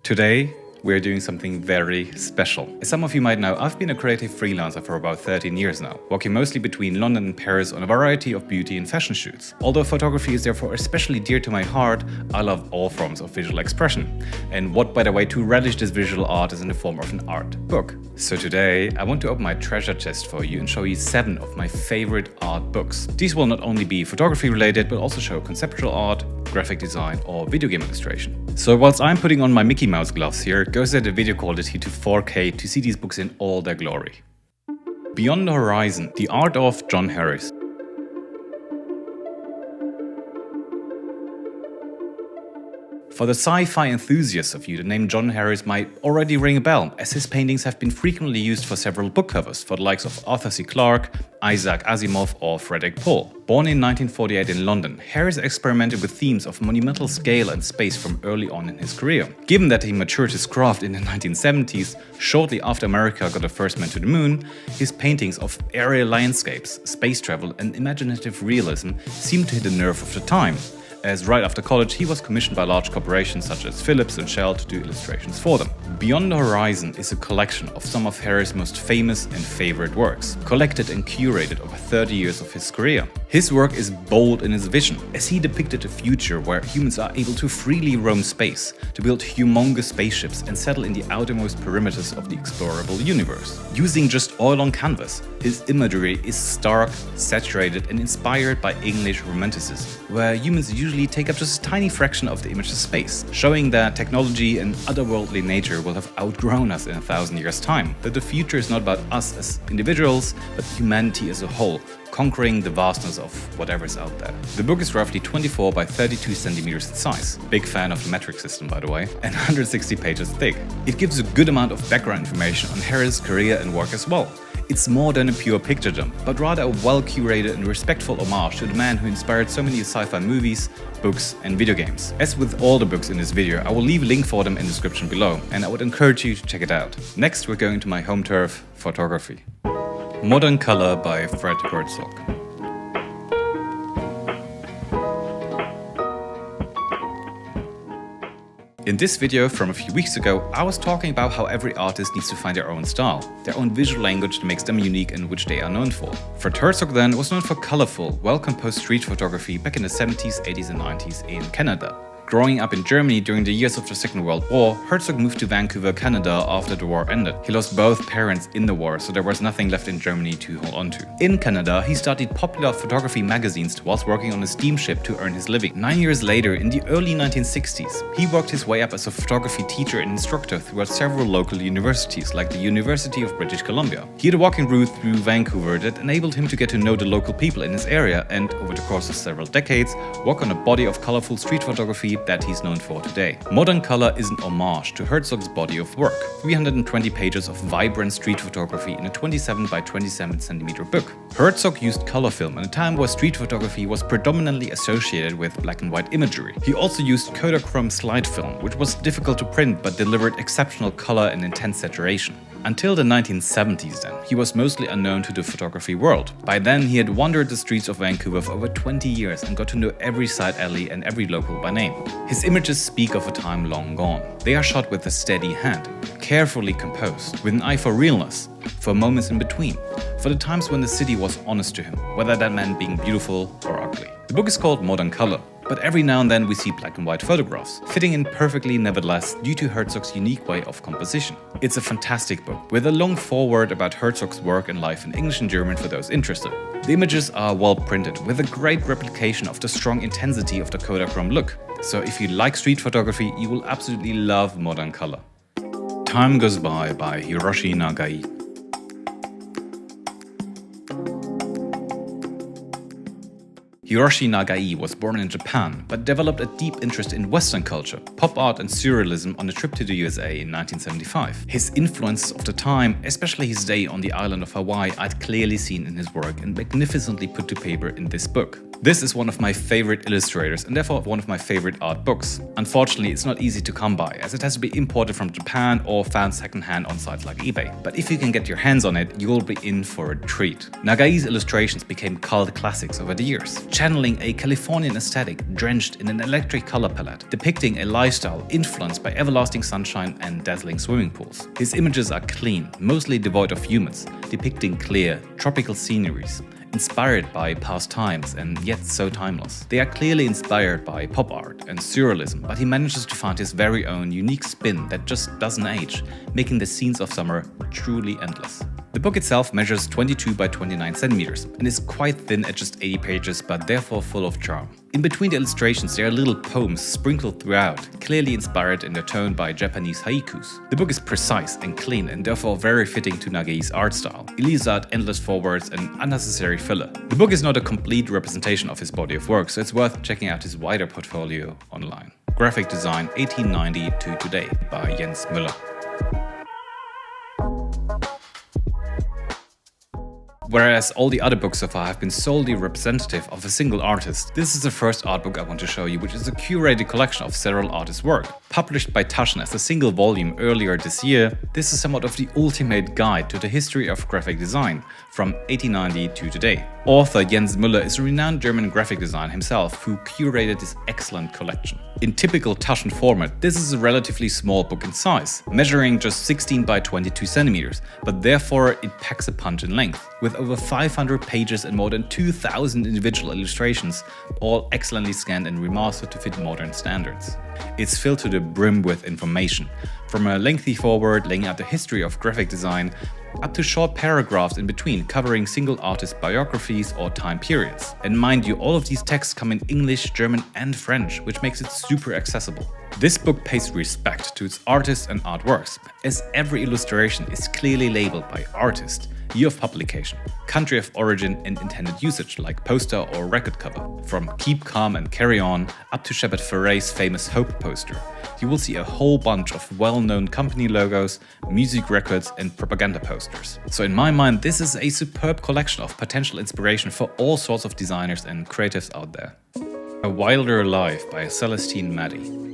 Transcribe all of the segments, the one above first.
Today, we're doing something very special. As some of you might know, I've been a creative freelancer for about 13 years now, working mostly between London and Paris on a variety of beauty and fashion shoots. Although photography is therefore especially dear to my heart, I love all forms of visual expression. And what better way to relish this visual art is in the form of an art book. So today, I want to open my treasure chest for you and show you 7 of my favorite art books. These will not only be photography related, but also show conceptual art, graphic design, or video game illustration. So whilst I'm putting on my Mickey Mouse gloves here, go set the video quality to 4K to see these books in all their glory. Beyond the Horizon, The Art of John Harris. For the sci-fi enthusiasts of you, the name John Harris might already ring a bell, as his paintings have been frequently used for several book covers for the likes of Arthur C. Clarke, Isaac Asimov, or Frederick Pohl. Born in 1948 in London, Harris experimented with themes of monumental scale and space from early on in his career. Given that he matured his craft in the 1970s, shortly after America got the first man to the moon, his paintings of aerial landscapes, space travel, and imaginative realism seemed to hit the nerve of the time, as right after college he was commissioned by large corporations such as Philips and Shell to do illustrations for them. Beyond the Horizon is a collection of some of Harris' most famous and favorite works, collected and curated over 30 years of his career. His work is bold in its vision, as he depicted a future where humans are able to freely roam space, to build humongous spaceships and settle in the outermost perimeters of the explorable universe. Using just oil on canvas, his imagery is stark, saturated, and inspired by English romanticism, where humans usually take up just a tiny fraction of the image's space, showing that technology and otherworldly nature will have outgrown us in 1,000 years' time. That the future is not about us as individuals, but humanity as a whole, conquering the vastness of whatever's out there. The book is roughly 24 by 32 centimeters in size. Big fan of the metric system, by the way, and 160 pages thick. It gives a good amount of background information on Harris' career and work as well. It's more than a pure picture dump, but rather a well-curated and respectful homage to the man who inspired so many sci-fi movies, books, and video games. As with all the books in this video, I will leave a link for them in the description below, and I would encourage you to check it out. Next, we're going to my home turf, photography. Modern Color by Herzog. In this video from a few weeks ago, I was talking about how every artist needs to find their own style, their own visual language that makes them unique and which they are known for. Fred Herzog then was known for colorful, well-composed street photography back in the 70s, 80s and 90s in Canada. Growing up in Germany during the years of the Second World War, Herzog moved to Vancouver, Canada after the war ended. He lost both parents in the war, so there was nothing left in Germany to hold on to. In Canada, he studied popular photography magazines whilst working on a steamship to earn his living. 9 years later, in the early 1960s, he worked his way up as a photography teacher and instructor throughout several local universities, like the University of British Columbia. He had a walking route through Vancouver that enabled him to get to know the local people in his area and, over the course of several decades, work on a body of colorful street photography that he's known for today. Modern Color is an homage to Herzog's body of work, 320 pages of vibrant street photography in a 27 by 27 centimeter book. Herzog used color film at a time where street photography was predominantly associated with black and white imagery. He also used Kodachrome slide film, which was difficult to print but delivered exceptional color and intense saturation. Until the 1970s then, he was mostly unknown to the photography world. By then, he had wandered the streets of Vancouver for over 20 years and got to know every side alley and every local by name. His images speak of a time long gone. They are shot with a steady hand, carefully composed, with an eye for realness, for moments in between, for the times when the city was honest to him, whether that meant being beautiful or ugly. The book is called Modern Color, but every now and then we see black and white photographs, fitting in perfectly nevertheless due to Herzog's unique way of composition. It's a fantastic book, with a long foreword about Herzog's work and life in English and German for those interested. The images are well printed, with a great replication of the strong intensity of the Kodachrome look. So if you like street photography, you will absolutely love Modern Color. Time Goes By Hiroshi Nagai. Hiroshi Nagai was born in Japan, but developed a deep interest in Western culture, pop art and surrealism on a trip to the USA in 1975. His influences of the time, especially his day on the island of Hawaii, I'd clearly seen in his work and magnificently put to paper in this book. This is one of my favorite illustrators and therefore one of my favorite art books. Unfortunately, it's not easy to come by, as it has to be imported from Japan or found secondhand on sites like eBay. But if you can get your hands on it, you'll be in for a treat. Nagai's illustrations became cult classics over the years, channeling a Californian aesthetic drenched in an electric color palette, depicting a lifestyle influenced by everlasting sunshine and dazzling swimming pools. His images are clean, mostly devoid of humans, depicting clear, tropical sceneries, inspired by past times and yet so timeless. They are clearly inspired by pop art and surrealism, but he manages to find his very own unique spin that just doesn't age, making the scenes of summer truly endless. The book itself measures 22 by 29 centimeters and is quite thin at just 80 pages, but therefore full of charm. In between the illustrations, there are little poems sprinkled throughout, clearly inspired in their tone by Japanese haikus. The book is precise and clean and therefore very fitting to Nagai's art style. It leaves out endless forewords and unnecessary filler. The book is not a complete representation of his body of work, so it's worth checking out his wider portfolio online. Graphic Design 1890 to Today by Jens Müller. Whereas all the other books so far have been solely representative of a single artist, this is the first art book I want to show you, which is a curated collection of several artists' work. Published by Taschen as a single volume earlier this year, this is somewhat of the ultimate guide to the history of graphic design, from 1890 to today. Author Jens Müller is a renowned German graphic designer himself who curated this excellent collection. In typical Taschen format, this is a relatively small book in size, measuring just 16 by 22 centimeters, but therefore it packs a punch in length, with over 500 pages and more than 2,000 individual illustrations, all excellently scanned and remastered to fit modern standards. It's filled to the brim with information, from a lengthy foreword laying out the history of graphic design, up to short paragraphs in between covering single artist biographies or time periods. And mind you, all of these texts come in English, German and French, which makes it super accessible. This book pays respect to its artists and artworks, as every illustration is clearly labeled by artist, year of publication, country of origin and intended usage like poster or record cover. From Keep Calm and Carry On up to Shepard Fairey's famous Hope poster, you will see a whole bunch of well-known company logos, music records and propaganda posters. So in my mind, this is a superb collection of potential inspiration for all sorts of designers and creatives out there. A Wilder Life by Celestine Maddy.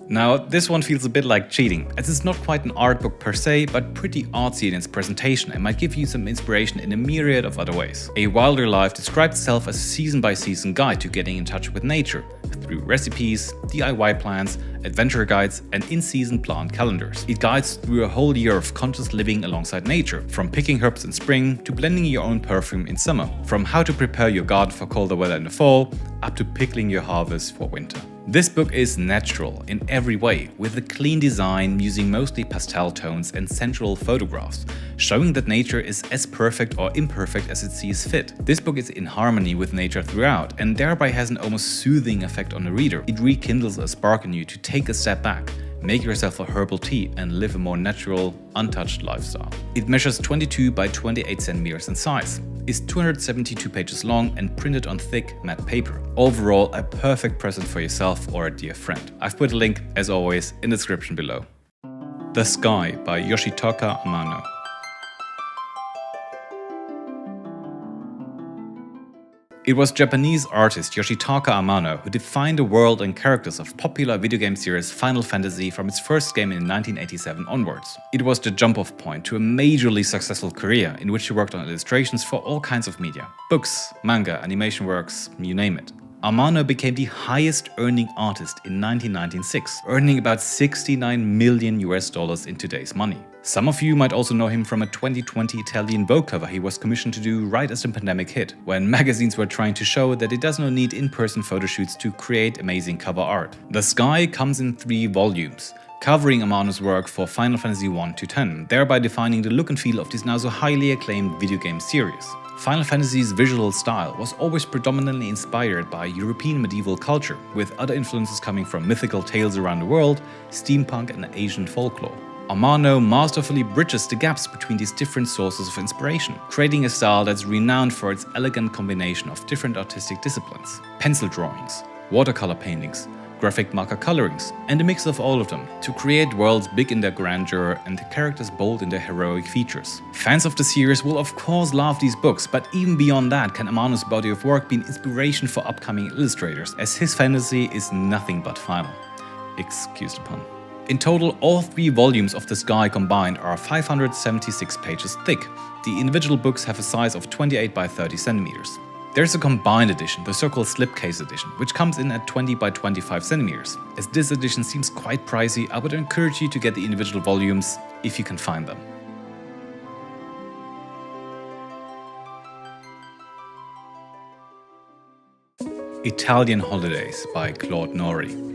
Now, this one feels a bit like cheating, as it's not quite an art book per se, but pretty artsy in its presentation and might give you some inspiration in a myriad of other ways. A Wilder Life describes itself as a season-by-season guide to getting in touch with nature, through recipes, DIY plans, adventure guides and in-season plant calendars. It guides through a whole year of conscious living alongside nature, from picking herbs in spring to blending your own perfume in summer, from how to prepare your garden for colder weather in the fall, up to pickling your harvest for winter. This book is natural in every way, with a clean design using mostly pastel tones and sensual photographs, showing that nature is as perfect or imperfect as it sees fit. This book is in harmony with nature throughout and thereby has an almost soothing effect on the reader. It rekindles a spark in you to take a step back, make yourself a herbal tea and live a more natural, untouched lifestyle. It measures 22 by 28 centimeters in size, is 272 pages long and printed on thick matte paper. Overall, a perfect present for yourself or a dear friend. I've put a link, as always, in the description below. The Sky by Yoshitaka Amano. It was Japanese artist Yoshitaka Amano who defined the world and characters of popular video game series Final Fantasy from its first game in 1987 onwards. It was the jump-off point to a majorly successful career in which he worked on illustrations for all kinds of media. Books, manga, animation works, you name it. Amano became the highest earning artist in 1996, earning about $69 million in today's money. Some of you might also know him from a 2020 Italian Vogue cover he was commissioned to do right as the pandemic hit, when magazines were trying to show that it does not need in-person photo shoots to create amazing cover art. The Sky comes in 3 volumes, covering Amano's work for Final Fantasy 1 to 10, thereby defining the look and feel of this now so highly acclaimed video game series. Final Fantasy's visual style was always predominantly inspired by European medieval culture, with other influences coming from mythical tales around the world, steampunk and Asian folklore. Amano masterfully bridges the gaps between these different sources of inspiration, creating a style that's renowned for its elegant combination of different artistic disciplines: pencil drawings, watercolor paintings, graphic marker colorings, and a mix of all of them, to create worlds big in their grandeur and the characters bold in their heroic features. Fans of the series will of course love these books, but even beyond that can Amano's body of work be an inspiration for upcoming illustrators, as his fantasy is nothing but final. Excuse the pun. In total, all 3 volumes of this guide combined are 576 pages thick. The individual books have a size of 28 by 30 centimeters. There's a combined edition, the so-called slipcase edition, which comes in at 20 by 25 centimeters. As this edition seems quite pricey, I would encourage you to get the individual volumes if you can find them. Italian Holidays by Claude Nori.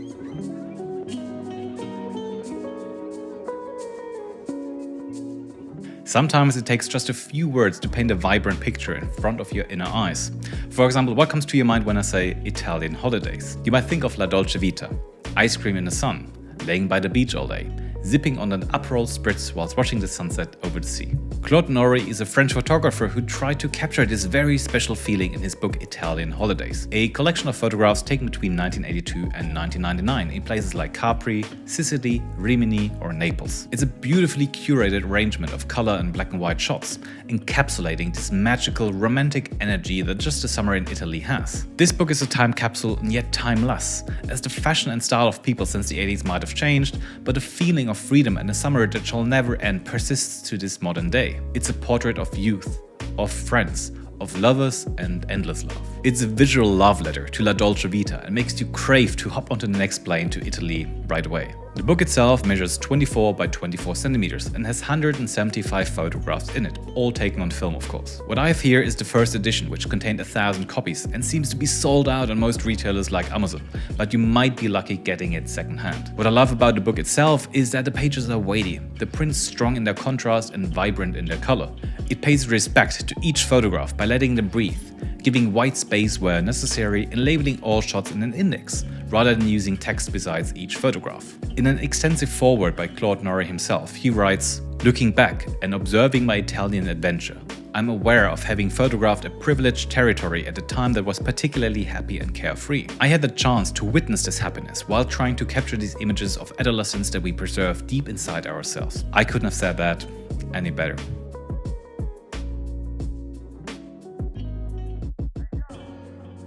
Sometimes it takes just a few words to paint a vibrant picture in front of your inner eyes. For example, what comes to your mind when I say Italian holidays? You might think of La Dolce Vita, ice cream in the sun, laying by the beach all day, sipping on an Aperol spritz whilst watching the sunset over the sea. Claude Nori is a French photographer who tried to capture this very special feeling in his book Italian Holidays, a collection of photographs taken between 1982 and 1999 in places like Capri, Sicily, Rimini or Naples. It's a beautifully curated arrangement of color and black and white shots, encapsulating this magical, romantic energy that just the summer in Italy has. This book is a time capsule and yet timeless, as the fashion and style of people since the 80s might have changed, but the feeling of freedom and a summer that shall never end persists to this modern day. It's a portrait of youth, of friends, of lovers and endless love. It's a visual love letter to La Dolce Vita and makes you crave to hop onto the next plane to Italy right away. The book itself measures 24 by 24 centimeters and has 175 photographs in it, all taken on film of course. What I have here is the first edition, which contained 1,000 copies and seems to be sold out on most retailers like Amazon, but you might be lucky getting it secondhand. What I love about the book itself is that the pages are weighty, the prints strong in their contrast and vibrant in their color. It pays respect to each photograph by letting them breathe, giving white space where necessary and labeling all shots in an index, rather than using text besides each photograph. In an extensive foreword by Claude Nori himself, he writes, "Looking back and observing my Italian adventure, I'm aware of having photographed a privileged territory at a time that was particularly happy and carefree. I had the chance to witness this happiness while trying to capture these images of adolescence that we preserve deep inside ourselves." I couldn't have said that any better.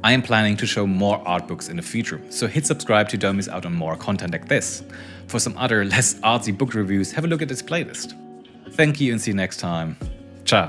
I am planning to show more art books in the future, so hit subscribe to don't miss out on more content like this. For some other less artsy book reviews, have a look at this playlist. Thank you and see you next time. Ciao.